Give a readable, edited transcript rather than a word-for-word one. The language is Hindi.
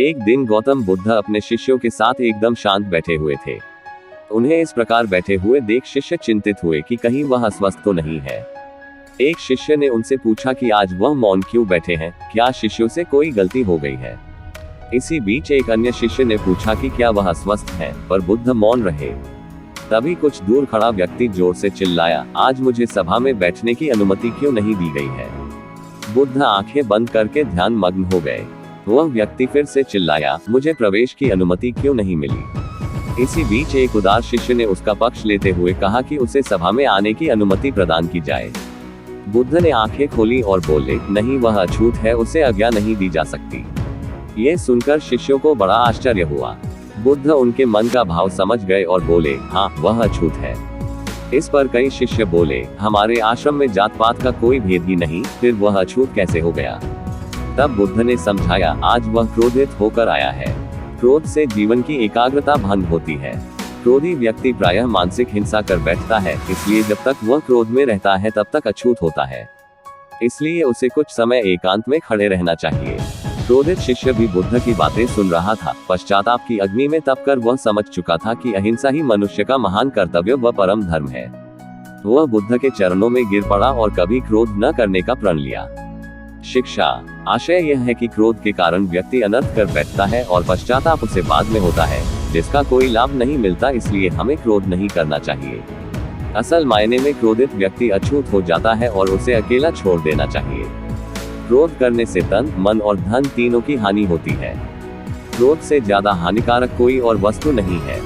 एक दिन गौतम बुद्ध अपने शिष्यों के साथ एकदम शांत बैठे हुए थे। उन्हें इस प्रकार बैठे हुए देख शिष्य चिंतित हुए कि कहीं वह अस्वस्थ तो नहीं है। एक शिष्य ने उनसे पूछा कि आज वह मौन क्यों बैठे हैं, क्या शिष्यों से कोई गलती हो गई है। इसी बीच एक अन्य शिष्य ने पूछा कि क्या वह अस्वस्थ है, पर बुद्ध मौन रहे। तभी कुछ दूर खड़ा व्यक्ति जोर से चिल्लाया, आज मुझे सभा में बैठने की अनुमति क्यों नहीं दी गई है। बुद्ध आंखें बंद करके ध्यान मग्न हो गए। वह व्यक्ति फिर से चिल्लाया, मुझे प्रवेश की अनुमति क्यों नहीं मिली। इसी बीच एक उदार शिष्य ने उसका पक्ष लेते हुए कहा कि उसे सभा में आने की अनुमति प्रदान की जाए। बुद्ध ने आंखें खोली और बोले, नहीं, वह अछूत है, उसे आज्ञा नहीं दी जा सकती। ये सुनकर शिष्यों को बड़ा आश्चर्य हुआ। बुद्ध उनके मन का भाव समझ गए और बोले, हाँ, वह अछूत है। इस पर कई शिष्य बोले, हमारे आश्रम में जात पात का कोई भेद ही नहीं, फिर वह अछूत कैसे हो गया। तब बुद्ध ने समझाया, आज वह क्रोधित होकर आया है। क्रोध से जीवन की एकाग्रता भंग होती है। क्रोधी व्यक्ति प्रायः मानसिक हिंसा कर बैठता है, इसलिए जब तक वह क्रोध में रहता है तब तक अछूत होता है। इसलिए उसे कुछ समय एकांत में खड़े रहना चाहिए। क्रोधित शिष्य भी बुद्ध की बातें सुन रहा था। पश्चाताप की अग्नि में तपकर वह समझ चुका था कि अहिंसा ही मनुष्य का महान कर्तव्य व परम धर्म है। वह बुद्ध के चरणों में गिर पड़ा और कभी क्रोध न करने का प्रण लिया। शिक्षा। आशय यह है कि क्रोध के कारण व्यक्ति अनर्थ कर बैठता है और पश्चाताप उसे बाद में होता है, जिसका कोई लाभ नहीं मिलता, इसलिए हमें क्रोध नहीं करना चाहिए। असल मायने में क्रोधित व्यक्ति अछूत हो जाता है और उसे अकेला छोड़ देना चाहिए। क्रोध करने से तन, मन और धन तीनों की हानि होती है। क्रोध से ज्यादा हानिकारक कोई और वस्तु नहीं है।